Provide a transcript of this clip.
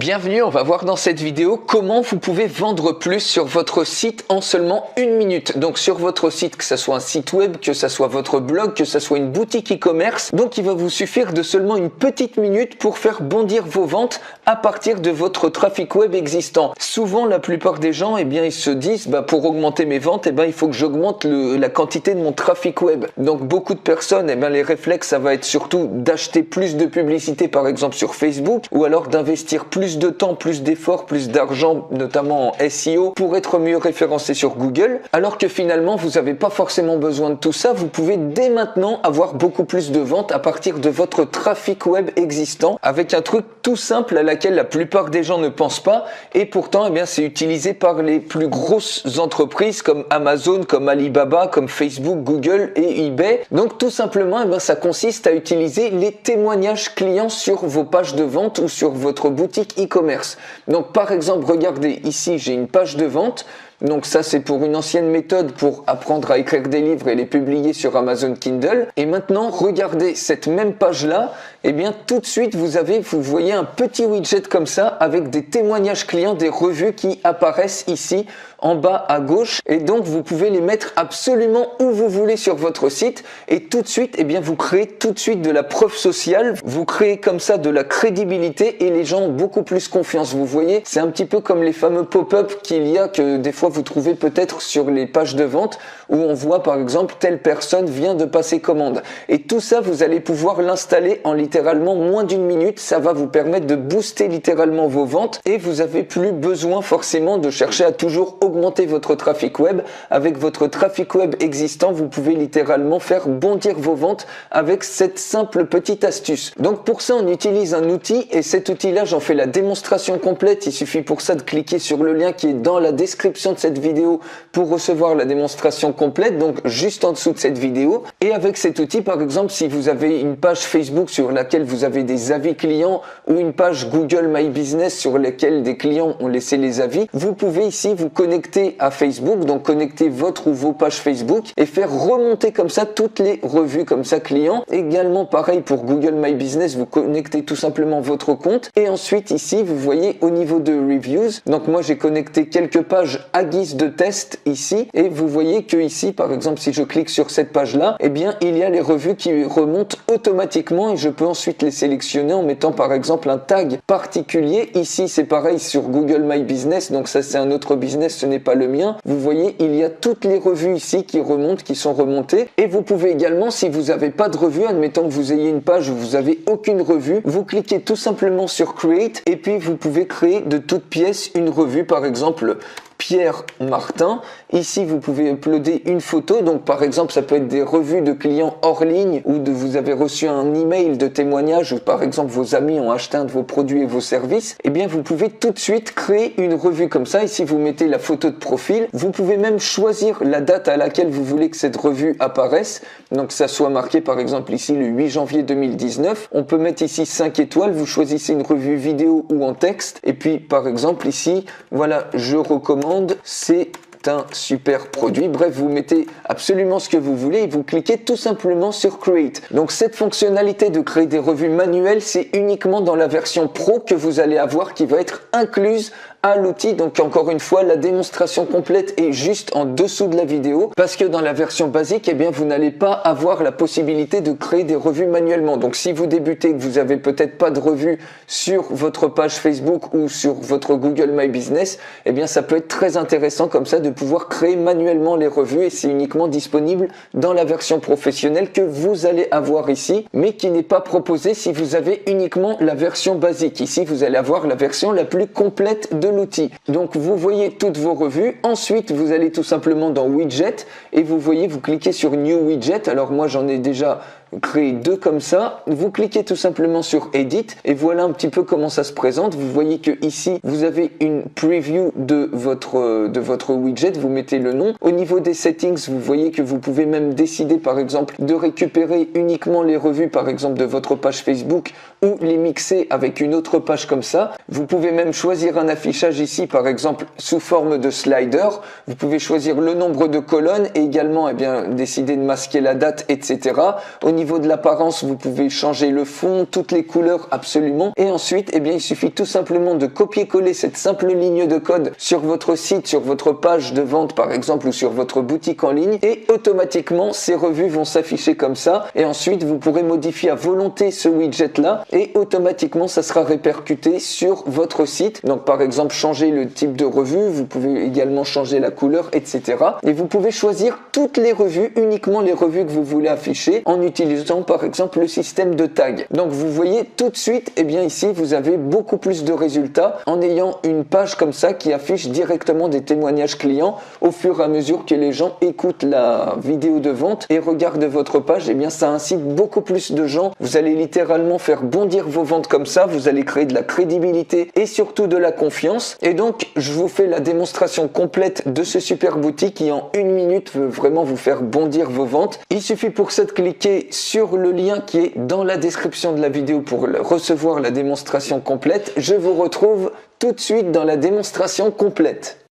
Bienvenue, on va voir dans cette vidéo comment vous pouvez vendre plus sur votre site en seulement 1 minute. Donc sur votre site, que ce soit un site web, que ce soit votre blog, que ce soit une boutique e-commerce. Donc il va vous suffire de seulement une petite minute pour faire bondir vos ventes à partir de votre trafic web existant. Souvent, la plupart des gens, ils se disent, pour augmenter mes ventes, il faut que j'augmente la quantité de mon trafic web. Donc beaucoup de personnes, les réflexes, ça va être surtout d'acheter plus de publicité, par exemple sur Facebook, ou alors d'investir plus de temps, plus d'efforts, plus d'argent, notamment en SEO, pour être mieux référencé sur Google, alors que finalement, vous n'avez pas forcément besoin de tout ça. Vous pouvez dès maintenant avoir beaucoup plus de ventes à partir de votre trafic web existant, avec un truc tout simple à laquelle la plupart des gens ne pensent pas, et pourtant, c'est utilisé par les plus grosses entreprises comme Amazon, comme Alibaba, comme Facebook, Google et eBay. Donc tout simplement, ça consiste à utiliser les témoignages clients sur vos pages de vente ou sur votre boutique e-commerce. Donc par exemple, regardez ici, j'ai une page de vente. Donc ça, c'est pour une ancienne méthode pour apprendre à écrire des livres et les publier sur Amazon Kindle. Et maintenant, regardez cette même page-là. Tout de suite, vous voyez un petit widget comme ça avec des témoignages clients, des revues qui apparaissent ici en bas à gauche. Et donc, vous pouvez les mettre absolument où vous voulez sur votre site. Et tout de suite, vous créez tout de suite de la preuve sociale. Vous créez comme ça de la crédibilité et les gens ont beaucoup plus confiance. Vous voyez, c'est un petit peu comme les fameux pop-up qu'il y a que des fois vous trouvez peut-être sur les pages de vente où on voit par exemple telle personne vient de passer commande. Et tout ça, vous allez pouvoir l'installer en littéralement moins d'1 minute. Ça va vous permettre de booster littéralement vos ventes et vous n'avez plus besoin forcément de chercher à toujours augmenter votre trafic web. Avec votre trafic web existant, vous pouvez littéralement faire bondir vos ventes avec cette simple petite astuce. Donc pour ça, on utilise un outil et cet outil-là, j'en fais la démonstration complète. Il suffit pour ça de cliquer sur le lien qui est dans la description de cette vidéo pour recevoir la démonstration complète, donc juste en dessous de cette vidéo. Et avec cet outil, par exemple, si vous avez une page Facebook sur laquelle vous avez des avis clients ou une page Google My Business sur laquelle des clients ont laissé les avis, vous pouvez ici vous connecter à Facebook, donc connecter votre ou vos pages Facebook et faire remonter comme ça toutes les revues comme ça clients. Également pareil pour Google My Business, vous connectez tout simplement votre compte et ensuite ici vous voyez au niveau de Reviews, donc moi j'ai connecté quelques pages à guise de test ici et vous voyez que ici par exemple si je clique sur cette page là, il y a les revues qui remontent automatiquement et je peux ensuite les sélectionner en mettant par exemple un tag particulier. Ici c'est pareil sur Google My Business, donc ça c'est un autre business, ce n'est pas le mien. Vous voyez il y a toutes les revues ici qui remontent, qui sont remontées et vous pouvez également, si vous n'avez pas de revue, admettons que vous ayez une page où vous n'avez aucune revue, vous cliquez tout simplement sur Create et puis vous pouvez créer de toutes pièces une revue, par exemple Pierre Martin. Ici, vous pouvez uploader une photo. Donc, par exemple, ça peut être des revues de clients hors ligne ou vous avez reçu un email de témoignage ou par exemple, vos amis ont acheté un de vos produits et vos services. Vous pouvez tout de suite créer une revue comme ça. Ici, vous mettez la photo de profil. Vous pouvez même choisir la date à laquelle vous voulez que cette revue apparaisse. Donc, que ça soit marqué, par exemple, ici, le 8 janvier 2019. On peut mettre ici 5 étoiles. Vous choisissez une revue vidéo ou en texte. Et puis, par exemple, ici, voilà, je recommande. C'est un super produit. Bref, vous mettez absolument ce que vous voulez et vous cliquez tout simplement sur Create. Donc cette fonctionnalité de créer des revues manuelles, c'est uniquement dans la version Pro que vous allez avoir, qui va être incluse à l'outil. Donc encore une fois, la démonstration complète est juste en dessous de la vidéo parce que dans la version basique, vous n'allez pas avoir la possibilité de créer des revues manuellement. Donc si vous débutez, que vous avez peut-être pas de revue sur votre page Facebook ou sur votre Google My Business, ça peut être très intéressant comme ça de pouvoir créer manuellement les revues et c'est uniquement disponible dans la version professionnelle que vous allez avoir ici, mais qui n'est pas proposée si vous avez uniquement la version basique. Ici, vous allez avoir la version la plus complète de l'outil. Donc vous voyez toutes vos revues. Ensuite, vous allez tout simplement dans Widget et vous voyez, vous cliquez sur New Widget. Alors moi, j'en ai déjà créé 2 comme ça. Vous cliquez tout simplement sur Edit et voilà un petit peu comment ça se présente. Vous voyez que ici, vous avez une preview de votre widget. Vous mettez le nom. Au niveau des settings, vous voyez que vous pouvez même décider, par exemple, de récupérer uniquement les revues, par exemple, de votre page Facebook ou les mixer avec une autre page comme ça. Vous pouvez même choisir un affichage ici, par exemple, sous forme de slider. Vous pouvez choisir le nombre de colonnes et également décider de masquer la date, etc. Au niveau niveau de l'apparence, vous pouvez changer le fond, toutes les couleurs absolument. Et ensuite, eh bien, il suffit tout simplement de copier-coller cette simple ligne de code sur votre site, sur votre page de vente par exemple, ou sur votre boutique en ligne, et automatiquement ces revues vont s'afficher comme ça. Et ensuite, vous pourrez modifier à volonté ce widget là, et automatiquement ça sera répercuté sur votre site. Donc par exemple, changer le type de revue, vous pouvez également changer la couleur, etc. Et vous pouvez choisir toutes les revues, uniquement les revues que vous voulez afficher, en utilisant par exemple le système de tag. Donc vous voyez tout de suite, eh bien ici vous avez beaucoup plus de résultats en ayant une page comme ça qui affiche directement des témoignages clients au fur et à mesure que les gens écoutent la vidéo de vente et regardent votre page. Eh bien ça incite beaucoup plus de gens. Vous allez littéralement faire bondir vos ventes comme ça, vous allez créer de la crédibilité et surtout de la confiance. Et donc je vous fais la démonstration complète de ce super boutique qui en une minute veut vraiment vous faire bondir vos ventes. Il suffit pour ça de cliquer sur le lien qui est dans la description de la vidéo pour recevoir la démonstration complète. Je vous retrouve tout de suite dans la démonstration complète.